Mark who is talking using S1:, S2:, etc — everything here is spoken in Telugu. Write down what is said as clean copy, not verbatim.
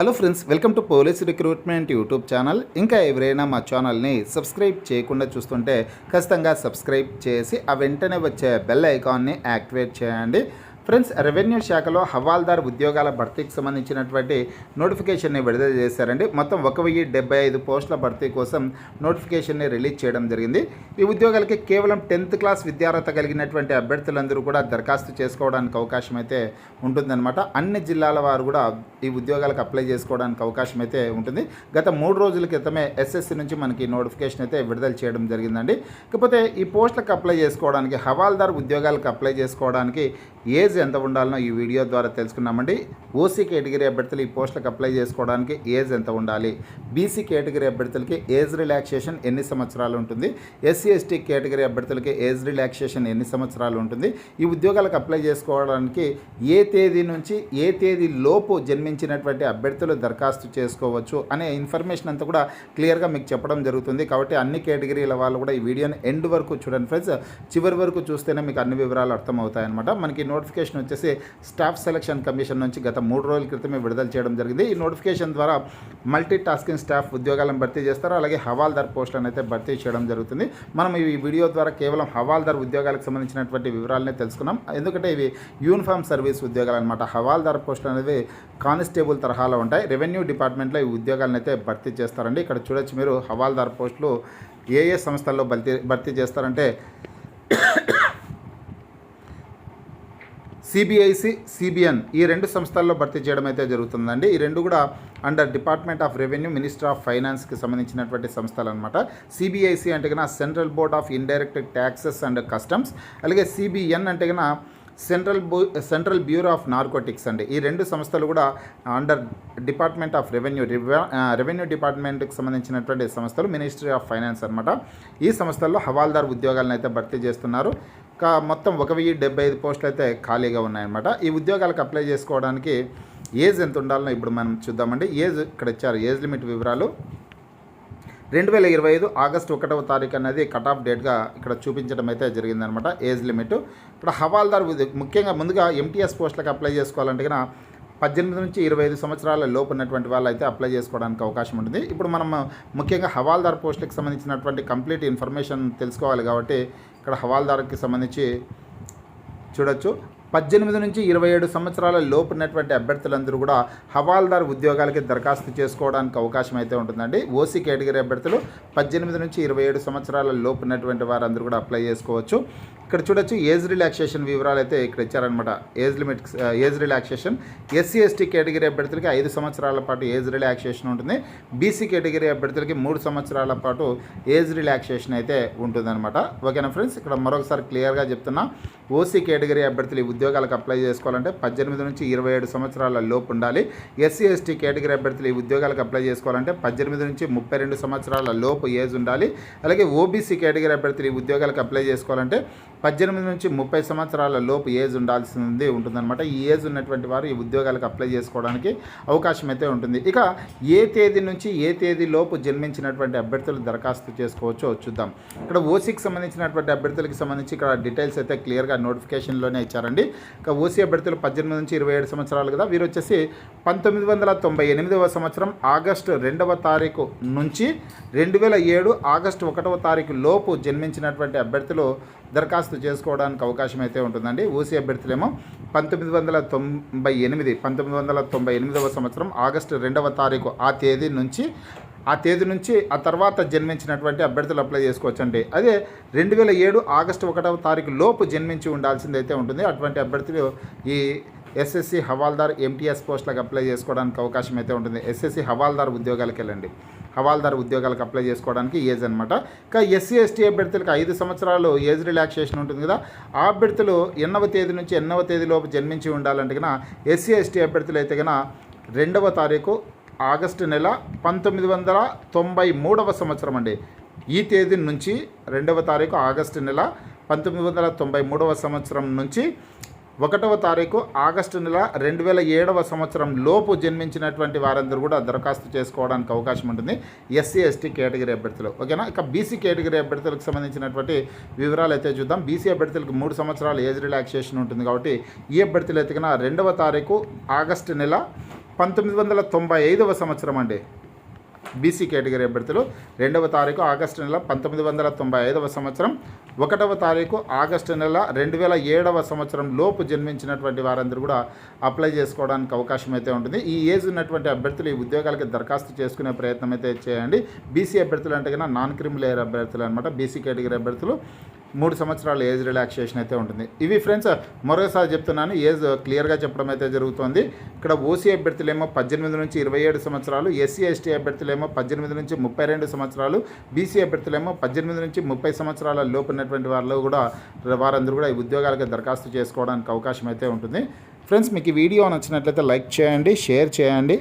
S1: Hello friends, welcome to police recruitment YouTube channel. ఇంకా ఎవరైనా మా ఛానల్ని సబ్స్క్రైబ్ చేయకుండా చూస్తుంటే ఖచ్చితంగా సబ్స్క్రైబ్ చేసి ఆ వెంటనే వచ్చే బెల్ ఐకాన్ని యాక్టివేట్ చేయండి. ఫ్రెండ్స్, రెవెన్యూ శాఖలో హవాల్దార్ ఉద్యోగాల భర్తీకి సంబంధించినటువంటి నోటిఫికేషన్ని విడుదల చేశారండి. మొత్తం 1075 పోస్టుల భర్తీ కోసం నోటిఫికేషన్ని రిలీజ్ చేయడం జరిగింది. ఈ ఉద్యోగాలకి కేవలం 10th క్లాస్ విద్యార్హత కలిగినటువంటి అభ్యర్థులందరూ కూడా దరఖాస్తు చేసుకోవడానికి అవకాశం అయితే ఉంటుందన్నమాట. అన్ని జిల్లాల వారు కూడా ఈ ఉద్యోగాలకు అప్లై చేసుకోవడానికి అవకాశం అయితే ఉంటుంది. గత 3 రోజుల క్రితమే ఎస్ఎస్సి నుంచి మనకి నోటిఫికేషన్ అయితే విడుదల చేయడం జరిగిందండి. కాకపోతే ఈ పోస్టులకు అప్లై చేసుకోవడానికి, హవాల్దార్ ఉద్యోగాలకు అప్లై చేసుకోవడానికి ఏజ్ ఎంత ఉండాలనో ఈ వీడియో ద్వారా తెలుసుకున్నామండి. ఓసీ కేటగిరీ అభ్యర్థులు ఈ పోస్టులకు అప్లై చేసుకోవడానికి ఏజ్ ఎంత ఉండాలి, బీసీ కేటగిరీ అభ్యర్థులకి ఏజ్ రిలాక్సేషన్ ఎన్ని సంవత్సరాలు ఉంటుంది, ఎస్సీ ఎస్టీ కేటగిరీ అభ్యర్థులకి ఏజ్ రిలాక్సేషన్ ఎన్ని సంవత్సరాలు ఉంటుంది, ఈ ఉద్యోగాలకు అప్లై చేసుకోవడానికి ఏ తేదీ నుంచి ఏ తేదీ లోపు జన్మించినటువంటి అభ్యర్థులు దరఖాస్తు చేసుకోవచ్చు అనే ఇన్ఫర్మేషన్ అంతా కూడా క్లియర్గా మీకు చెప్పడం జరుగుతుంది. కాబట్టి అన్ని కేటగిరీల వాళ్ళు కూడా ఈ వీడియోని ఎండ్ వరకు చూడండి ఫ్రెండ్స్. చివరి వరకు చూస్తేనే మీకు అన్ని వివరాలు అర్థమవుతాయన్నమాట. మనకి నోటిఫికేషన్ వచ్చేసి స్టాఫ్ సెలక్షన్ కమిషన్ నుంచి గత 3 రోజుల క్రితమే విడుదల చేయడం జరిగింది. ఈ నోటిఫికేషన్ ద్వారా మల్టీ టాస్కింగ్ స్టాఫ్ ఉద్యోగాలను భర్తీ చేస్తారు, అలాగే హవాల్దార్ పోస్టులను అయితే భర్తీ చేయడం జరుగుతుంది. మనం ఈ వీడియో ద్వారా కేవలం హవాల్దార్ ఉద్యోగాలకు సంబంధించినటువంటి వివరాలనే తెలుసుకున్నాం. ఎందుకంటే ఇవి యూనిఫామ్ సర్వీస్ ఉద్యోగాలు అనమాట. హవాల్దార్ పోస్టులు అనేవి కానిస్టేబుల్ తరహాలో ఉంటాయి. రెవెన్యూ డిపార్ట్మెంట్లో ఈ ఉద్యోగాలను అయితే భర్తీ చేస్తారండి. ఇక్కడ చూడొచ్చు మీరు హవాల్దార్ పోస్టులు ఏ సంస్థల్లో భర్తీ చేస్తారంటే సిబిఐసి, సిబిఎన్ ఈ 2 సంస్థల్లో భర్తీ చేయడం అయితే జరుగుతుందండి. ఈ 2 కూడా under department of revenue, minister of ఫైనాన్స్కి సంబంధించినటువంటి సంస్థలు అనమాట. సిబిఐసి అంటే కన్నా central board of indirect taxes and customs, అలాగే సిబిఎన్ అంటే కన్నా సెంట్రల్ బ్యూరో ఆఫ్ నార్కోటిక్స్ అండి. ఈ 2 సంస్థలు కూడా అండర్ డిపార్ట్మెంట్ ఆఫ్ రెవెన్యూ డిపార్ట్మెంట్కి సంబంధించినటువంటి సంస్థలు, మినిస్ట్రీ ఆఫ్ ఫైనాన్స్ అనమాట. ఈ సంస్థల్లో హవాల్దార్ ఉద్యోగాలను అయితే భర్తీ చేస్తున్నారు. మొత్తం 1075 పోస్టులు అయితే ఖాళీగా ఉన్నాయన్నమాట. ఈ ఉద్యోగాలకు అప్లై చేసుకోవడానికి ఏజ్ ఎంత ఉండాలనో ఇప్పుడు మనం చూద్దామండి. ఏజ్ ఇక్కడ ఇచ్చారు. ఏజ్ లిమిట్ వివరాలు 2025 ఆగస్టు 1వ తారీఖు అనేది కట్ ఆఫ్ డేట్గా ఇక్కడ చూపించడం అయితే జరిగిందనమాట. ఏజ్ లిమిట్ ఇప్పుడు హవాల్దార్ ముఖ్యంగా ముందుగా ఎంటీఎస్ పోస్టులకు అప్లై చేసుకోవాలంటే కన్నా 18 నుంచి 25 సంవత్సరాల లోపు ఉన్నటువంటి వాళ్ళు అయితే అప్లై చేసుకోవడానికి అవకాశం ఉంటుంది. ఇప్పుడు మనం ముఖ్యంగా హవాల్దార్ పోస్టులకు సంబంధించినటువంటి కంప్లీట్ ఇన్ఫర్మేషన్ తెలుసుకోవాలి. కాబట్టి ఇక్కడ హవాల్దార్కి సంబంధించి చూడొచ్చు. 18 నుంచి 27 సంవత్సరాల లోపు ఉన్నటువంటి అభ్యర్థులందరూ కూడా హవాల్దార్ ఉద్యోగాలకి దరఖాస్తు చేసుకోవడానికి అవకాశం అయితే ఉంటుందండి. ఓసీ కేటగిరీ అభ్యర్థులు 18 నుంచి 27 సంవత్సరాల లోపు ఉన్నటువంటి వారందరూ కూడా అప్లై చేసుకోవచ్చు. ఇక్కడ చూడొచ్చు ఏజ్ రిలాక్సేషన్ వివరాలు అయితే ఇక్కడ ఇచ్చారనమాట. Age relaxation SC ST category అభ్యర్థులకి 5 సంవత్సరాల పాటు ఏజ్ రిలాక్సేషన్ ఉంటుంది. బీసీ కేటగిరీ అభ్యర్థులకి 3 సంవత్సరాల పాటు ఏజ్ రిలాక్సేషన్ అయితే ఉంటుందన్నమాట. ఓకేనా ఫ్రెండ్స్, ఇక్కడ మరొకసారి క్లియర్గా చెప్తున్నా. ఓసీ కేటగిరీ అభ్యర్థులు ఈ ఉద్యోగాలకు అప్లై చేసుకోవాలంటే 18 నుంచి 27 సంవత్సరాల లోపు ఉండాలి. ఎస్సీ ఎస్టీ కేటగిరీ అభ్యర్థులు ఈ ఉద్యోగాలకు అప్లై చేసుకోవాలంటే 18 నుంచి 32 సంవత్సరాల లోపు ఏజ్ ఉండాలి. అలాగే ఓబీసీ కేటగిరీ అభ్యర్థులు ఈ ఉద్యోగాలకు అప్లై చేసుకోవాలంటే 18 నుంచి 30 సంవత్సరాల లోపు ఏజ్ ఉండాల్సింది ఉంటుందన్నమాట. ఈ ఏజ్ ఉన్నటువంటి వారు ఈ ఉద్యోగాలకు అప్లై చేసుకోవడానికి అవకాశం అయితే ఉంటుంది. ఇక ఏ తేదీ నుంచి ఏ తేదీ లోపు జన్మించినటువంటి అభ్యర్థులు దరఖాస్తు చేసుకోవచ్చో చూద్దాం. ఇక్కడ ఓసీకి సంబంధించినటువంటి అభ్యర్థులకి సంబంధించి ఇక్కడ డీటెయిల్స్ అయితే క్లియర్గా నోటిఫికేషన్లోనే ఇచ్చారండి. ఇక ఓసీ అభ్యర్థులు 18 నుంచి 27 సంవత్సరాలు కదా. వీరు వచ్చేసి 1998వ సంవత్సరం ఆగస్టు 2వ తారీఖు నుంచి 2007 ఆగస్టు 1వ తారీఖు లోపు జన్మించినటువంటి అభ్యర్థులు దరఖాస్తు చేసుకోవడానికి అవకాశం అయితే ఉంటుందండి. ఓసీ అభ్యర్థులేమో 1998వ సంవత్సరం ఆగస్టు 2వ తారీఖు ఆ తేదీ నుంచి ఆ తర్వాత జన్మించినటువంటి అభ్యర్థులు అప్లై చేసుకోవచ్చండి. అదే 2007 ఆగస్టు 1వ తారీఖు లోపు జన్మించి ఉండాల్సిందైతే ఉంటుంది. అటువంటి అభ్యర్థులు ఈ ఎస్ఎస్సి హవాల్దార్ ఎంటీఎస్ పోస్టులకు అప్లై చేసుకోవడానికి అవకాశం అయితే ఉంటుంది. ఎస్ఎస్సి హవాల్దార్ ఉద్యోగాలకు వెళ్ళండి. హవాల్దార్ ఉద్యోగాలకు అప్లై చేసుకోవడానికి ఏజ్ అనమాట. ఇంకా ఎస్సీ ఎస్టీ అభ్యర్థులకు 5 సంవత్సరాలు ఏజ్ రిలాక్సేషన్ ఉంటుంది కదా. ఆ అభ్యర్థులు 8వ తేదీ నుంచి 8వ తేదీ లోపు జన్మించి ఉండాలంటే కన్నా ఎస్సీ ఎస్టీ అభ్యర్థులు అయితే కన్నా 2వ తారీఖు ఆగస్టు నెల 1993వ సంవత్సరం అండి. ఈ తేదీ నుంచి 2వ తారీఖు ఆగస్టు నెల 1993వ సంవత్సరం నుంచి 1వ తారీఖు ఆగస్టు నెల 2007వ సంవత్సరం లోపు జన్మించినటువంటి వారందరూ కూడా దరఖాస్తు చేసుకోవడానికి అవకాశం ఉంటుంది ఎస్సీ ఎస్టీ కేటగిరీ అభ్యర్థులు. ఓకేనా. ఇక బీసీ కేటగిరీ అభ్యర్థులకు సంబంధించినటువంటి వివరాలు అయితే చూద్దాం. బీసీ అభ్యర్థులకు 3 సంవత్సరాల ఏజ్ రిలాక్సేషన్ ఉంటుంది. కాబట్టి ఈ అభ్యర్థులు అయితే 2వ తారీఖు ఆగస్టు నెల 1995వ సంవత్సరం అండి. బీసీ కేటగిరీ అభ్యర్థులు 2వ తారీఖు ఆగస్టు నెల 1995వ సంవత్సరం, 1వ తారీఖు ఆగస్టు నెల 2007వ సంవత్సరం లోపు జన్మించినటువంటి వారందరూ కూడా అప్లై చేసుకోవడానికి అవకాశం అయితే ఉంటుంది. ఈ ఏజ్ ఉన్నటువంటి అభ్యర్థులు ఈ ఉద్యోగాలకి దరఖాస్తు చేసుకునే ప్రయత్నం అయితే చేయండి. బీసీ అభ్యర్థులు అంటే కన్నా నాన్ క్రిమిలేయర్ అభ్యర్థులు అనమాట. బీసీ కేటగిరీ అభ్యర్థులు 3 సంవత్సరాల ఏజ్ రిలాక్సేషన్ అయితే ఉంటుంది. ఇవి ఫ్రెండ్స్, మరోసారి చెప్తున్నాను, ఏజ్ క్లియర్గా చెప్పడం అయితే జరుగుతుంది. ఇక్కడ ఓసీ అభ్యర్థులేమో 18 నుంచి 27 సంవత్సరాలు, ఎస్సీ ఎస్టీ అభ్యర్థులేమో 18 నుంచి 32 సంవత్సరాలు, బీసీ అభ్యర్థులేమో 18 నుంచి 30 సంవత్సరాల లోపు ఉన్నటువంటి వారందరూ కూడా ఈ ఉద్యోగాలకు దరఖాస్తు చేసుకోవడానికి అవకాశం అయితే ఉంటుంది. ఫ్రెండ్స్, మీకు ఈ వీడియో నచ్చినట్లయితే లైక్ చేయండి, షేర్ చేయండి.